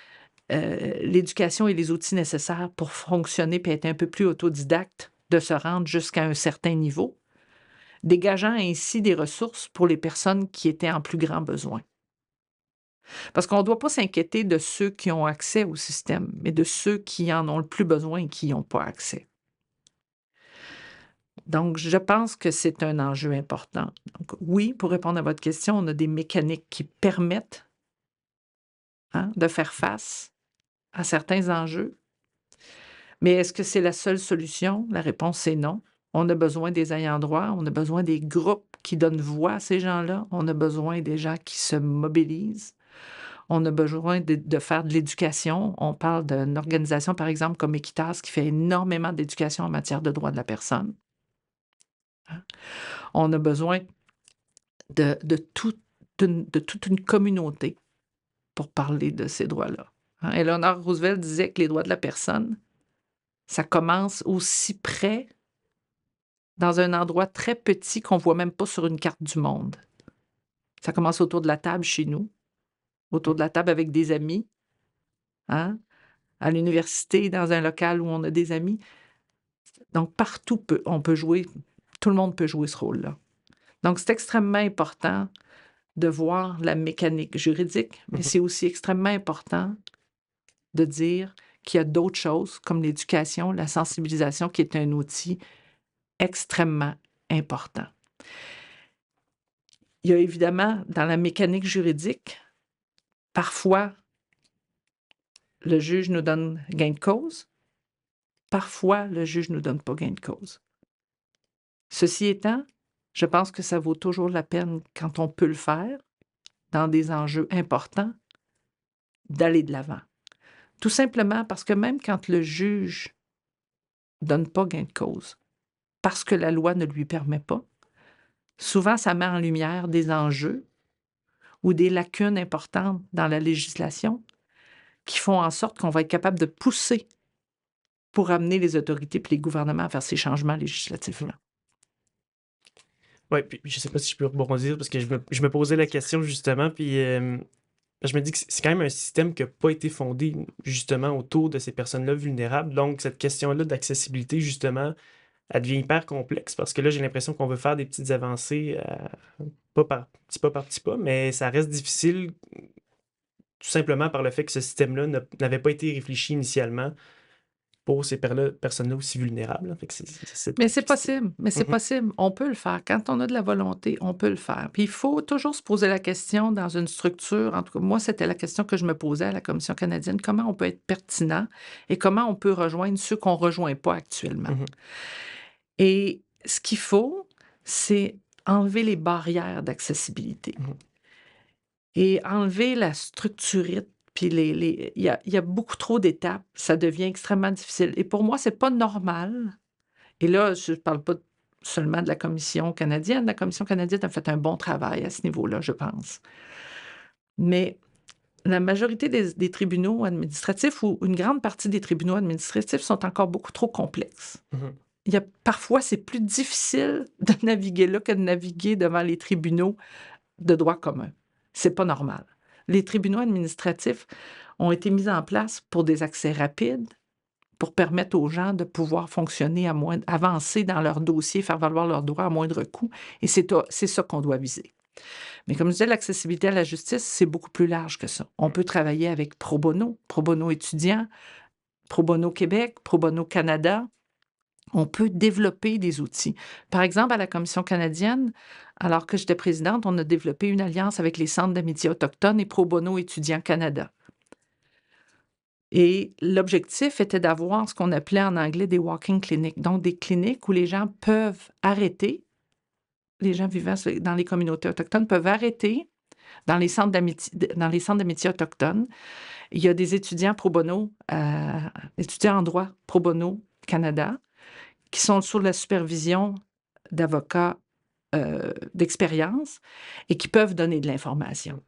l'éducation et les outils nécessaires pour fonctionner et être un peu plus autodidactes de se rendre jusqu'à un certain niveau, dégageant ainsi des ressources pour les personnes qui étaient en plus grand besoin. Parce qu'on ne doit pas s'inquiéter de ceux qui ont accès au système, mais de ceux qui en ont le plus besoin et qui n'y ont pas accès. Donc, je pense que c'est un enjeu important. Donc, oui, pour répondre à votre question, on a des mécaniques qui permettent de faire face à certains enjeux. Mais est-ce que c'est la seule solution? La réponse est non. On a besoin des ayants droit, on a besoin des groupes qui donnent voix à ces gens-là, on a besoin des gens qui se mobilisent, on a besoin de faire de l'éducation. On parle d'une organisation, par exemple, comme Equitas, qui fait énormément d'éducation en matière de droits de la personne. On a besoin de toute une communauté pour parler de ces droits-là. Eleanor Roosevelt disait que les droits de la personne, ça commence aussi près, dans un endroit très petit qu'on ne voit même pas sur une carte du monde. Ça commence autour de la table chez nous, autour de la table avec des amis, à l'université, dans un local où on a des amis. Donc, partout, on peut jouer, tout le monde peut jouer ce rôle-là. Donc, c'est extrêmement important de voir la mécanique juridique, mais c'est aussi extrêmement important de dire qu'il y a d'autres choses, comme l'éducation, la sensibilisation, qui est un outil extrêmement important. Il y a évidemment, dans la mécanique juridique, parfois, le juge nous donne gain de cause, parfois, le juge ne nous donne pas gain de cause. Ceci étant, je pense que ça vaut toujours la peine, quand on peut le faire, dans des enjeux importants, d'aller de l'avant. Tout simplement parce que même quand le juge ne donne pas gain de cause, parce que la loi ne lui permet pas, souvent ça met en lumière des enjeux ou des lacunes importantes dans la législation qui font en sorte qu'on va être capable de pousser pour amener les autorités et les gouvernements à faire ces changements législatifs-là. Oui, puis je ne sais pas si je peux rebondir parce que je me posais la question justement, puis je me dis que c'est quand même un système qui n'a pas été fondé justement autour de ces personnes-là vulnérables. Donc, cette question-là d'accessibilité, justement, elle devient hyper complexe parce que là, j'ai l'impression qu'on veut faire des petites avancées, pas par petit pas, mais ça reste difficile tout simplement par le fait que ce système-là n'avait pas été réfléchi initialement pour ces personnes-là aussi vulnérables. Fait que Mais c'est possible, Mm-hmm. possible. On peut le faire. Quand on a de la volonté, on peut le faire. Puis il faut toujours se poser la question dans une structure. En tout cas, moi, c'était la question que je me posais à la Commission canadienne. Comment on peut être pertinent et comment on peut rejoindre ceux qu'on ne rejoint pas actuellement? Mm-hmm. Et ce qu'il faut, c'est enlever les barrières d'accessibilité et enlever la structurite. Puis il y a beaucoup trop d'étapes, ça devient extrêmement difficile. Et pour moi, c'est pas normal. Et là, je ne parle pas seulement de la Commission canadienne. La Commission canadienne a fait un bon travail à ce niveau-là, je pense. Mais la majorité des tribunaux administratifs ou une grande partie des tribunaux administratifs sont encore beaucoup trop complexes. Parfois, c'est plus difficile de naviguer là que de naviguer devant les tribunaux de droit commun. C'est pas normal. Les tribunaux administratifs ont été mis en place pour des accès rapides, pour permettre aux gens de pouvoir fonctionner avancer dans leur dossier, faire valoir leurs droits à moindre coût. Et c'est ça qu'on doit viser. Mais comme je disais, l'accessibilité à la justice, c'est beaucoup plus large que ça. On peut travailler avec Pro Bono étudiant, Pro Bono Québec, Pro Bono Canada. On peut développer des outils. Par exemple, à la Commission canadienne, alors que j'étais présidente, on a développé une alliance avec les centres d'amitié autochtones et Pro Bono étudiants Canada. Et l'objectif était d'avoir ce qu'on appelait en anglais des walking clinics, donc des cliniques où les gens peuvent arrêter, les gens vivant dans les communautés autochtones peuvent arrêter dans les centres d'amitié autochtones. Il y a des étudiants pro bono, étudiants en droit pro bono Canada, qui sont sous la supervision d'avocats d'expérience et qui peuvent donner de l'information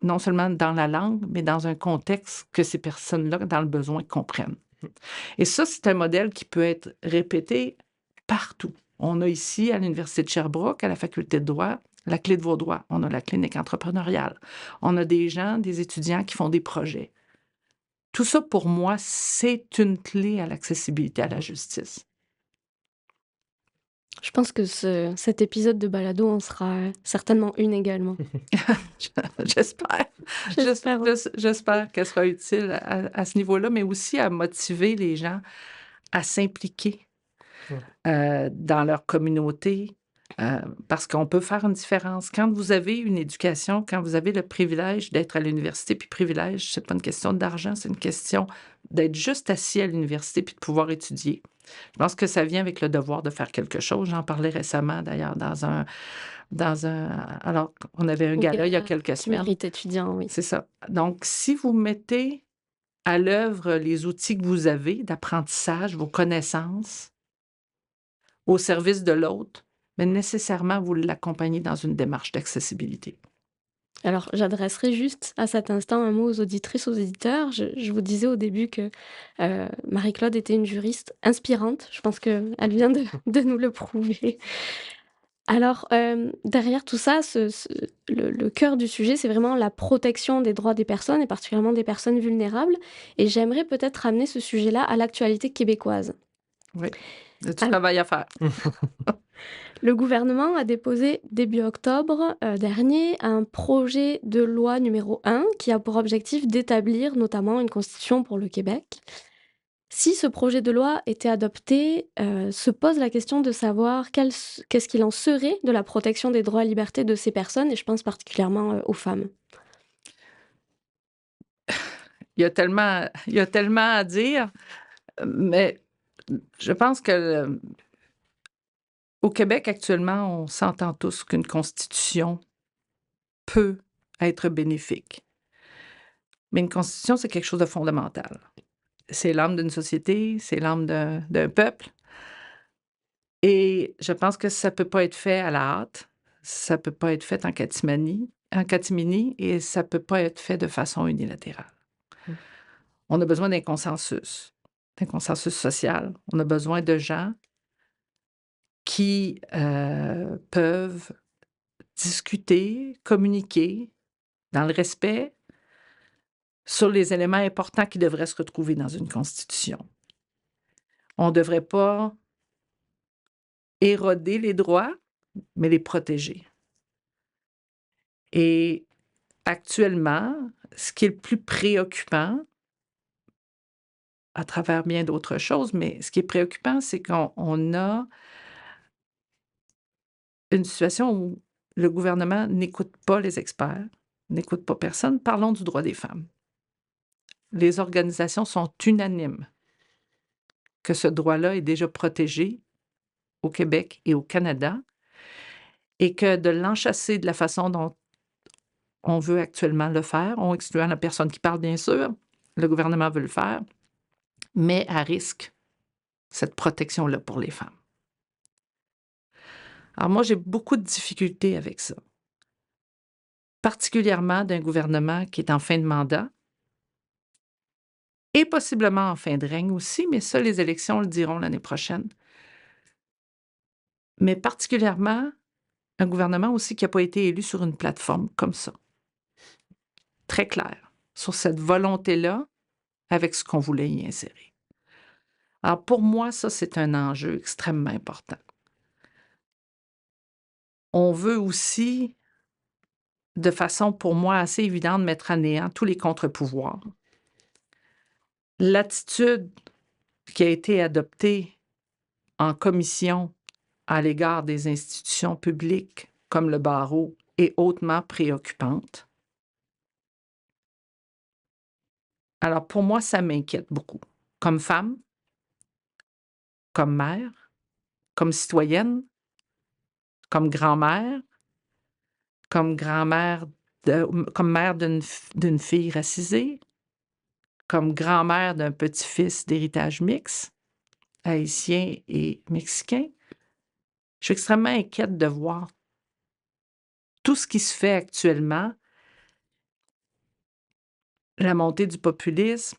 non seulement dans la langue, mais dans un contexte que ces personnes-là, dans le besoin, comprennent. Et ça, c'est un modèle qui peut être répété partout. On a ici, à l'Université de Sherbrooke, à la Faculté de droit, la Clé de Vaudois. On a la clinique entrepreneuriale. On a des gens, des étudiants qui font des projets. Tout ça, pour moi, c'est une clé à l'accessibilité à la justice. Je pense que cet épisode de balado en sera certainement une également. J'espère. J'espère. J'espère qu'elle sera utile à ce niveau-là, mais aussi à motiver les gens à s'impliquer dans leur communauté, parce qu'on peut faire une différence. Quand vous avez une éducation, quand vous avez le privilège d'être à l'université, puis privilège, c'est pas une question d'argent, c'est une question d'être juste assis à l'université puis de pouvoir étudier. Je pense que ça vient avec le devoir de faire quelque chose. J'en parlais récemment, d'ailleurs, alors, on avait un gala il y a quelques semaines. Mérite étudiant, oui. C'est ça. Donc, si vous mettez à l'œuvre les outils que vous avez d'apprentissage, vos connaissances, au service de l'autre, mais nécessairement, vous l'accompagnez dans une démarche d'accessibilité. Alors, j'adresserai juste à cet instant un mot aux auditrices, aux éditeurs. Je vous disais au début que Marie-Claude était une juriste inspirante. Je pense qu'elle vient de nous le prouver. Alors, derrière tout ça, le cœur du sujet, c'est vraiment la protection des droits des personnes, et particulièrement des personnes vulnérables. Et j'aimerais peut-être ramener ce sujet-là à l'actualité québécoise. Oui, il y a du travail à faire. Le gouvernement a déposé début octobre dernier un projet de loi numéro 1 qui a pour objectif d'établir notamment une constitution pour le Québec. Si ce projet de loi était adopté, se pose la question de savoir qu'est-ce qu'il en serait de la protection des droits et libertés de ces personnes, et je pense particulièrement aux femmes. Il y a tellement à dire, mais je pense que au Québec, actuellement, on s'entend tous qu'une constitution peut être bénéfique. Mais une constitution, c'est quelque chose de fondamental. C'est l'âme d'une société, c'est l'âme d'un peuple. Et je pense que ça ne peut pas être fait à la hâte, ça ne peut pas être fait en catimini, et ça ne peut pas être fait de façon unilatérale. On a besoin d'un consensus social. On a besoin de gens qui peuvent discuter, communiquer dans le respect sur les éléments importants qui devraient se retrouver dans une constitution. On ne devrait pas éroder les droits, mais les protéger. Et actuellement, ce qui est le plus préoccupant, à travers bien d'autres choses, mais ce qui est préoccupant, c'est qu'on a une situation où le gouvernement n'écoute pas les experts, n'écoute pas personne. Parlons du droit des femmes. Les organisations sont unanimes que ce droit-là est déjà protégé au Québec et au Canada, et que de l'enchasser de la façon dont on veut actuellement le faire, en excluant la personne qui parle, bien sûr, le gouvernement veut le faire, mais à risque cette protection-là pour les femmes. Alors moi, j'ai beaucoup de difficultés avec ça, particulièrement d'un gouvernement qui est en fin de mandat et possiblement en fin de règne aussi, mais ça, les élections le diront l'année prochaine. Mais particulièrement un gouvernement aussi qui n'a pas été élu sur une plateforme comme ça, très claire, sur cette volonté-là, avec ce qu'on voulait y insérer. Alors pour moi, ça, c'est un enjeu extrêmement important. on veut aussi, de façon pour moi assez évidente, mettre à néant tous les contre-pouvoirs. L'attitude qui a été adoptée en commission à l'égard des institutions publiques comme le barreau est hautement préoccupante. Alors pour moi, ça m'inquiète beaucoup. Comme femme, comme mère, comme citoyenne, comme grand-mère, comme grand-mère, comme mère d'une fille racisée, comme grand-mère d'un petit-fils d'héritage mixte, haïtien et mexicain. Je suis extrêmement inquiète de voir tout ce qui se fait actuellement, la montée du populisme,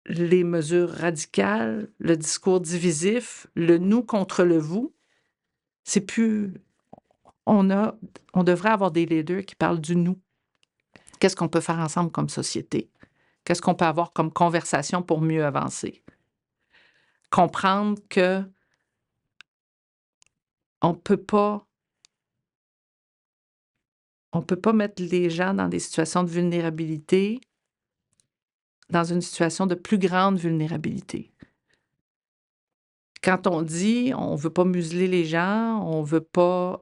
les mesures radicales, le discours divisif, le nous contre le vous. C'est plus... On devrait avoir des leaders qui parlent du nous. Qu'est-ce qu'on peut faire ensemble comme société? Qu'est-ce qu'on peut avoir comme conversation pour mieux avancer? Comprendre que on peut pas mettre les gens dans des situations de vulnérabilité dans une situation de plus grande vulnérabilité. Quand on dit on veut pas museler les gens, on veut pas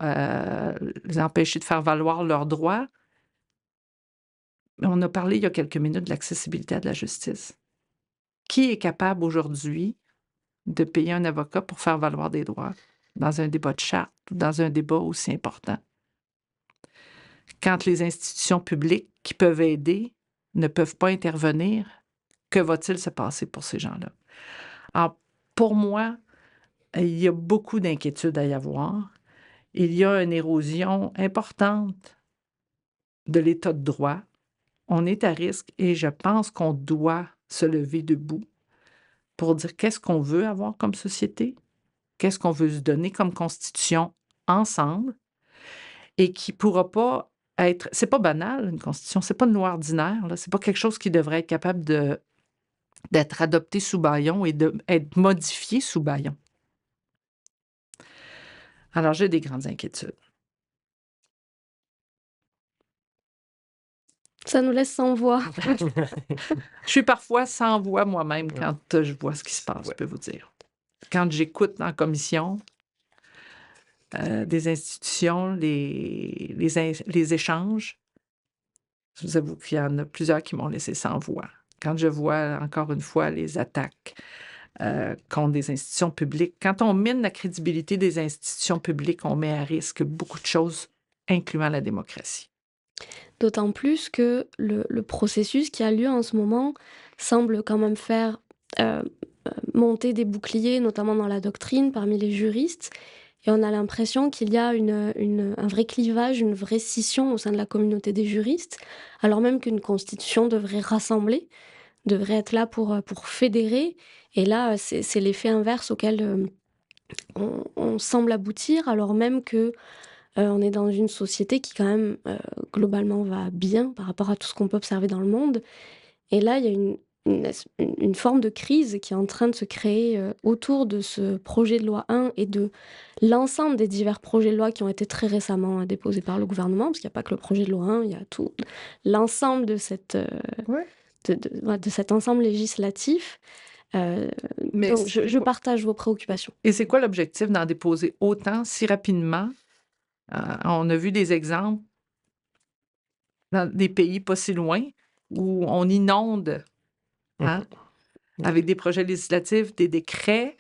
les empêcher de faire valoir leurs droits, on a parlé il y a quelques minutes de l'accessibilité à de la justice. Qui est capable aujourd'hui de payer un avocat pour faire valoir des droits dans un débat de charte ou dans un débat aussi important? Quand les institutions publiques qui peuvent aider ne peuvent pas intervenir, que va-t-il se passer pour ces gens-là? Alors, pour moi, il y a beaucoup d'inquiétudes à y avoir. Il y a une érosion importante de l'état de droit. On est à risque et je pense qu'on doit se lever debout pour dire qu'est-ce qu'on veut avoir comme société, qu'est-ce qu'on veut se donner comme constitution ensemble et qui ne pourra pas être... C'est pas banal, une constitution, c'est pas une loi ordinaire, là. C'est pas quelque chose qui devrait être capable d'être adopté sous bâillon et d'être modifié sous bâillon. Alors, j'ai des grandes inquiétudes. Ça nous laisse sans voix. Je suis parfois sans voix moi-même quand je vois ce qui se passe, je peux vous dire. Quand j'écoute en commission des institutions, les échanges, je vous avoue qu'il y en a plusieurs qui m'ont laissé sans voix. Quand je vois, encore une fois, les attaques contre des institutions publiques, quand on mine la crédibilité des institutions publiques, on met à risque beaucoup de choses, incluant la démocratie. D'autant plus que le processus qui a lieu en ce moment semble quand même faire monter des boucliers, notamment dans la doctrine, parmi les juristes. Et on a l'impression qu'il y a un vrai clivage, une vraie scission au sein de la communauté des juristes, alors même qu'une constitution devrait rassembler, devrait être là pour fédérer. Et là, c'est l'effet inverse auquel on semble aboutir, alors même que on est dans une société qui quand même globalement va bien par rapport à tout ce qu'on peut observer dans le monde. Et là, il y a une forme de crise qui est en train de se créer autour de ce projet de loi 1 et de l'ensemble des divers projets de loi qui ont été très récemment déposés par le gouvernement, parce qu'il n'y a pas que le projet de loi 1, il y a tout l'ensemble de cet ensemble législatif. Donc je partage vos préoccupations. Et c'est quoi l'objectif d'en déposer autant si rapidement? On a vu des exemples dans des pays pas si loin où on inonde avec des projets législatifs, des décrets,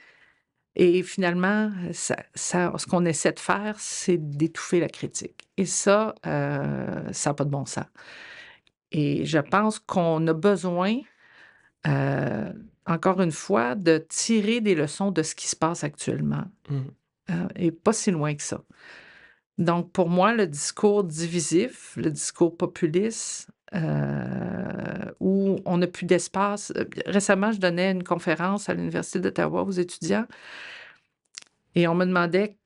et finalement, ce qu'on essaie de faire, c'est d'étouffer la critique. Et ça n'a pas de bon sens. Et je pense qu'on a besoin, encore une fois, de tirer des leçons de ce qui se passe actuellement. Et pas si loin que ça. Donc, pour moi, le discours divisif, le discours populiste, où on n'a plus d'espace. Récemment, je donnais une conférence à l'Université d'Ottawa aux étudiants et on me demandait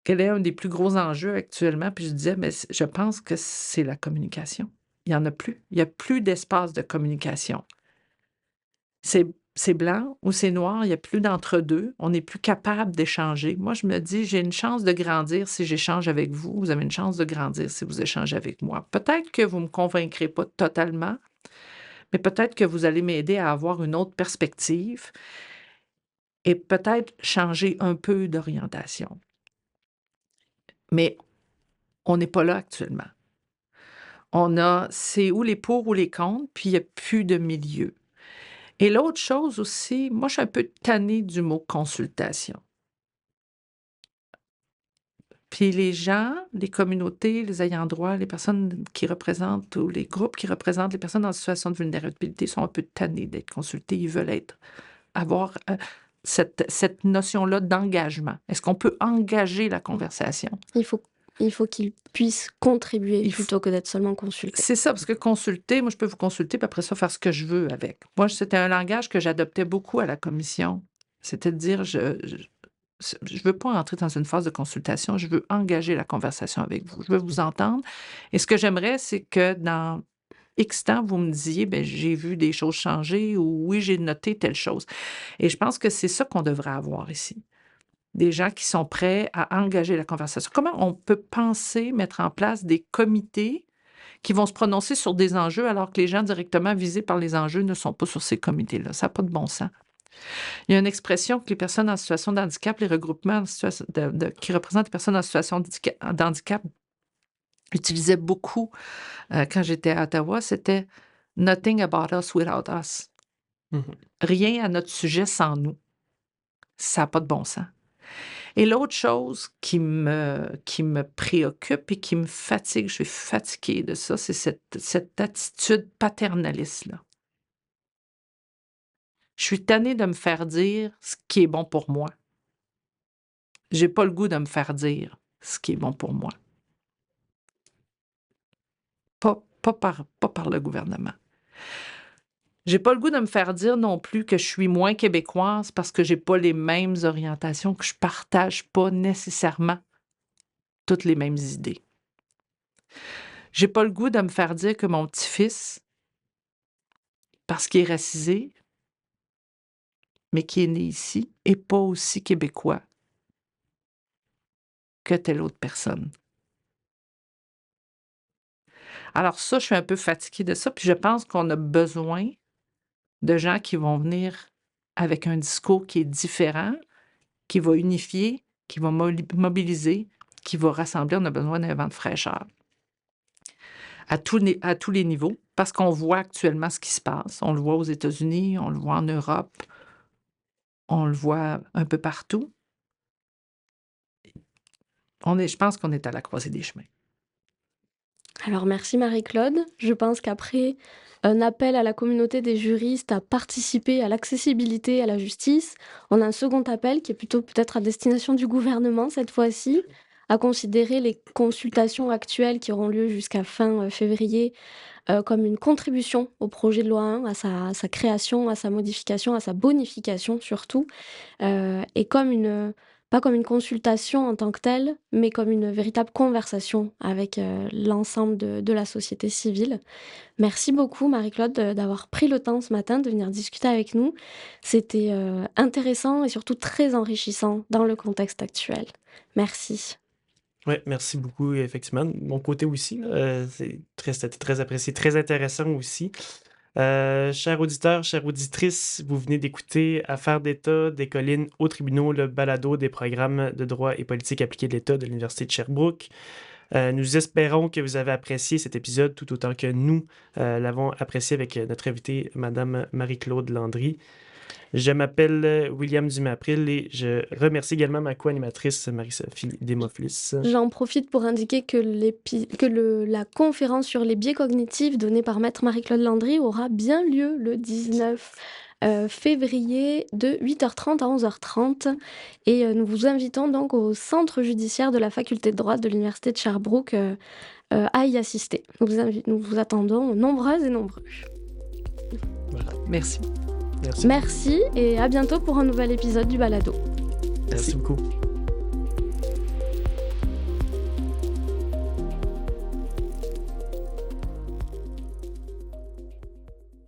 quel est un des plus gros enjeux actuellement. Puis je disais, mais je pense que c'est la communication. Il n'y en a plus. Il n'y a plus d'espace de communication. c'est blanc ou c'est noir, il n'y a plus d'entre-deux, on n'est plus capable d'échanger. Moi, je me dis, j'ai une chance de grandir si j'échange avec vous, vous avez une chance de grandir si vous échangez avec moi. Peut-être que vous ne me convaincrez pas totalement, mais peut-être que vous allez m'aider à avoir une autre perspective et peut-être changer un peu d'orientation. Mais on n'est pas là actuellement. C'est ou les pour ou les contre, puis il n'y a plus de milieu. Et l'autre chose aussi, moi, je suis un peu tannée du mot consultation. Puis les gens, les communautés, les ayants droit, les personnes qui représentent ou les groupes qui représentent les personnes en situation de vulnérabilité sont un peu tannés d'être consultés. Ils veulent avoir cette notion-là d'engagement. Est-ce qu'on peut engager la conversation? Il faut qu'ils puissent contribuer plutôt que d'être seulement consultés. C'est ça, parce que consulter, moi, je peux vous consulter, puis après ça, faire ce que je veux avec. Moi, c'était un langage que j'adoptais beaucoup à la commission. C'était de dire, je veux pas entrer dans une phase de consultation, je veux engager la conversation avec vous. Je veux vous entendre. Et ce que j'aimerais, c'est que dans X temps, vous me disiez, ben j'ai vu des choses changer ou oui, j'ai noté telle chose. Et je pense que c'est ça qu'on devrait avoir ici. Des gens qui sont prêts à engager la conversation. Comment on peut penser mettre en place des comités qui vont se prononcer sur des enjeux alors que les gens directement visés par les enjeux ne sont pas sur ces comités-là? Ça n'a pas de bon sens. Il y a une expression que les personnes en situation de handicap, les regroupements qui représentent les personnes en situation d'handicap utilisaient beaucoup quand j'étais à Ottawa, c'était « Nothing about us without us ». Rien à notre sujet sans nous. Ça n'a pas de bon sens. Et l'autre chose qui me préoccupe et qui me fatigue, je suis fatiguée de ça, c'est cette attitude paternaliste-là. Je suis tannée de me faire dire ce qui est bon pour moi. J'ai pas le goût de me faire dire ce qui est bon pour moi. Pas par le gouvernement. J'ai pas le goût de me faire dire non plus que je suis moins québécoise parce que j'ai pas les mêmes orientations, que je partage pas nécessairement toutes les mêmes idées. J'ai pas le goût de me faire dire que mon petit-fils, parce qu'il est racisé, mais qui est né ici, est pas aussi québécois que telle autre personne. Alors ça, je suis un peu fatiguée de ça, puis je pense qu'on a besoin de gens qui vont venir avec un discours qui est différent, qui va unifier, qui va mobiliser, qui va rassembler. On a besoin d'un vent de fraîcheur à tous les niveaux, parce qu'on voit actuellement ce qui se passe. On le voit aux États-Unis, on le voit en Europe, on le voit un peu partout. Je pense qu'on est à la croisée des chemins. Alors merci Marie-Claude. Je pense qu'après un appel à la communauté des juristes à participer à l'accessibilité à la justice, on a un second appel qui est plutôt peut-être à destination du gouvernement cette fois-ci, à considérer les consultations actuelles qui auront lieu jusqu'à fin février comme une contribution au projet de loi 1, à sa création, à sa modification, à sa bonification surtout, et pas comme une consultation en tant que telle, mais comme une véritable conversation avec l'ensemble de la société civile. Merci beaucoup Marie-Claude d'avoir pris le temps ce matin de venir discuter avec nous. C'était intéressant et surtout très enrichissant dans le contexte actuel. Merci. Oui, merci beaucoup, effectivement. De mon côté aussi, c'était très apprécié, très intéressant aussi. Chers auditeurs, chères auditrices, vous venez d'écouter Affaires d'État des collines aux tribunaux, le balado des programmes de droit et politique appliquée de l'État de l'Université de Sherbrooke. Nous espérons que vous avez apprécié cet épisode tout autant que nous l'avons apprécié avec notre invitée, Madame Marie-Claude Landry. Je m'appelle William Dumais-April et je remercie également ma co-animatrice Marie-Sophie Desmophlis. J'en profite pour indiquer que la conférence sur les biais cognitifs donnée par Maître Marie-Claude Landry aura bien lieu le 19 février de 8h30 à 11h30 et nous vous invitons donc au centre judiciaire de la faculté de droit de l'Université de Sherbrooke à y assister. Nous vous attendons nombreuses et nombreux. Voilà. Merci. Merci et à bientôt pour un nouvel épisode du Balado. Merci beaucoup.